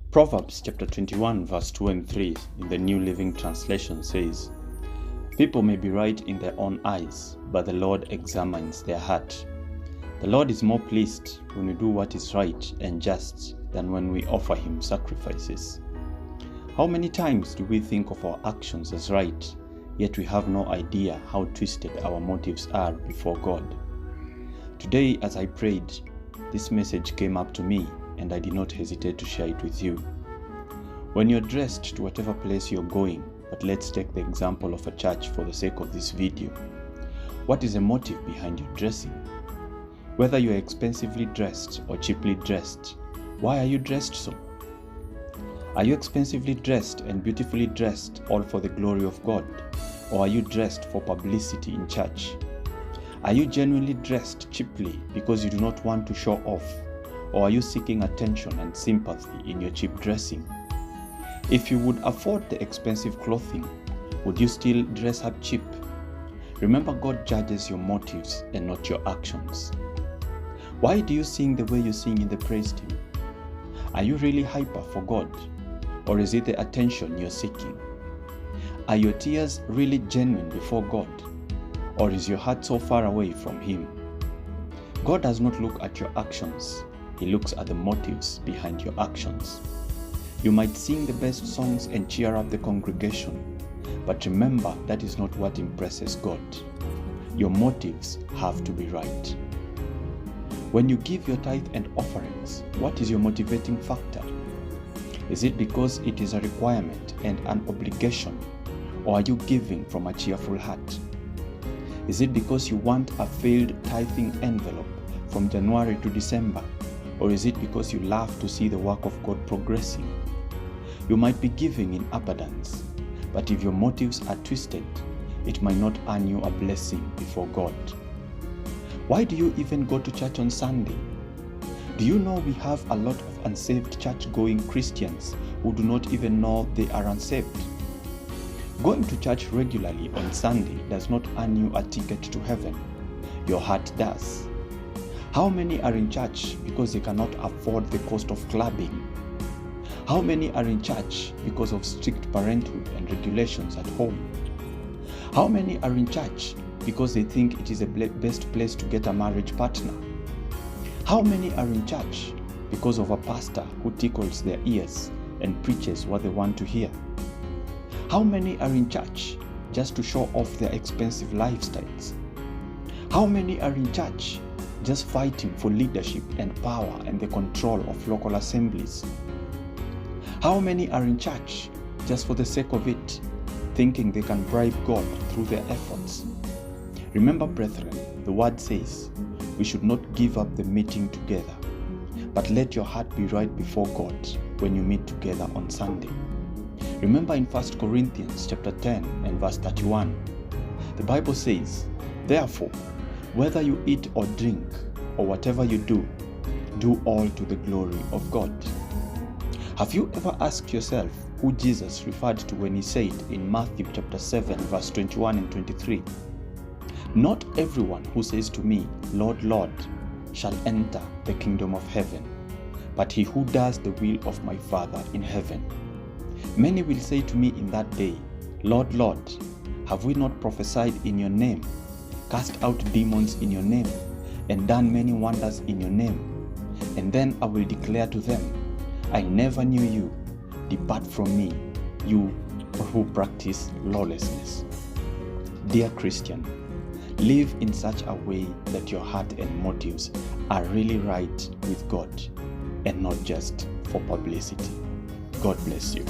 Proverbs chapter 21 verse 2 and 3 in the New Living Translation says, "People may be right in their own eyes, but the Lord examines their heart. The Lord is more pleased when we do what is right and just than when we offer Him sacrifices." How many times do we think of our actions as right, yet we have no idea how twisted our motives are before God? Today, as I prayed, this message came up to me, and I did not hesitate to share it with you. When you're dressed to whatever place you're going, but let's take the example of a church for the sake of this video. What is the motive behind your dressing? Whether you're expensively dressed or cheaply dressed, why are you dressed so? Are you expensively dressed and beautifully dressed all for the glory of God? Or are you dressed for publicity in church? Are you genuinely dressed cheaply because you do not want to show off? Or are you seeking attention and sympathy in your cheap dressing? If you would afford the expensive clothing, would you still dress up cheap? Remember, God judges your motives and not your actions. Why do you sing the way you sing in the praise team? Are you really hyper for God? Or is it the attention you're seeking? Are your tears really genuine before God? Or is your heart so far away from Him? God does not look at your actions. He looks at the motives behind your actions. You might sing the best songs and cheer up the congregation, but remember, that is not what impresses God. Your motives have to be right. When you give your tithe and offerings, what is your motivating factor? Is it because it is a requirement and an obligation, or are you giving from a cheerful heart? Is it because you want a filled tithing envelope from January to December, or is it because you love to see the work of God progressing? You might be giving in abundance, but if your motives are twisted, it might not earn you a blessing before God. Why do you even go to church on Sunday? Do you know we have a lot of unsaved church-going Christians who do not even know they are unsaved? Going to church regularly on Sunday does not earn you a ticket to heaven. Your heart does. How many are in church because they cannot afford the cost of clubbing? How many are in church because of strict parenthood and regulations at home? How many are in church because they think it is the best place to get a marriage partner? How many are in church because of a pastor who tickles their ears and preaches what they want to hear? How many are in church just to show off their expensive lifestyles? How many are in church just fighting for leadership and power and the control of local assemblies? How many are in church just for the sake of it, thinking they can bribe God through their efforts? Remember, brethren, the word says, we should not give up the meeting together, but let your heart be right before God when you meet together on Sunday. Remember in 1 Corinthians chapter 10 and verse 31, the Bible says, "Therefore, whether you eat or drink, or whatever you do all to the glory of God." Have you ever asked yourself who Jesus referred to when He said in Matthew chapter 7 verse 21 and 23, "Not everyone who says to me, 'Lord, Lord,' shall enter the kingdom of heaven, but he who does the will of my Father in heaven. Many will say to me in that day, 'Lord, Lord, have we not prophesied in your name, cast out demons in your name, and done many wonders in your name?' And then I will declare to them, 'I never knew you. Depart from me, you who practice lawlessness.'" Dear Christian, live in such a way that your heart and motives are really right with God and not just for publicity. God bless you.